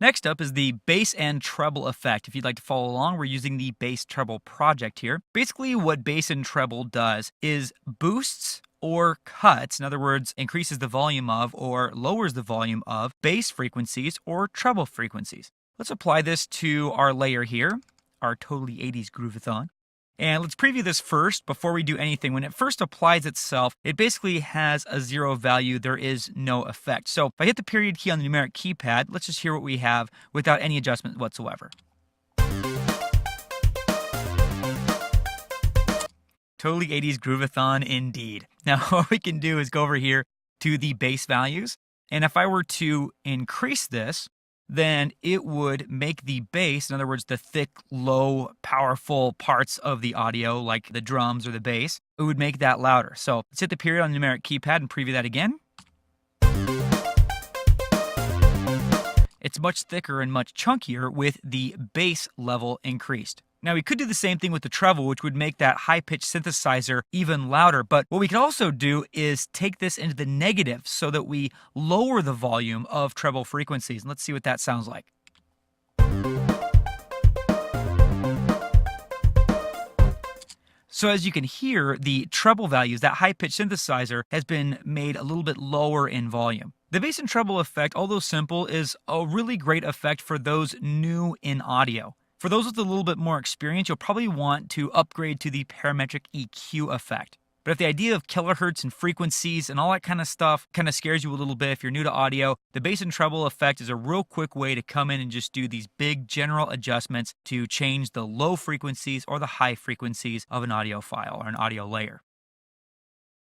Next up is the bass and treble effect. If you'd like to follow along, we're using the Bass Treble project here. Basically, what bass and treble does is boosts or cuts, in other words, increases the volume of or lowers the volume of bass frequencies or treble frequencies. Let's apply this to our layer here, our totally 80s groovathon. And let's preview this first before we do anything. When it first applies itself, it basically has a 0 value. There is no effect. So if I hit the period key on the numeric keypad, let's just hear what we have without any adjustment whatsoever. Totally 80s groovathon indeed. Now what we can do is go over here to the bass values. And if I were to increase this, then it would make the bass, in other words, the thick, low, powerful parts of the audio, like the drums or the bass, it would make that louder. So let's hit the period on the numeric keypad and preview that again. It's much thicker and much chunkier with the bass level increased. Now we could do the same thing with the treble, which would make that high-pitched synthesizer even louder. But what we could also do is take this into the negative so that we lower the volume of treble frequencies. And let's see what that sounds like. So as you can hear, the treble values, that high-pitched synthesizer, has been made a little bit lower in volume. The bass and treble effect, although simple, is a really great effect for those new in audio. For those with a little bit more experience, you'll probably want to upgrade to the parametric EQ effect. But if the idea of kilohertz and frequencies and all that kind of stuff kind of scares you a little bit if you're new to audio, the bass and treble effect is a real quick way to come in and just do these big general adjustments to change the low frequencies or the high frequencies of an audio file or an audio layer.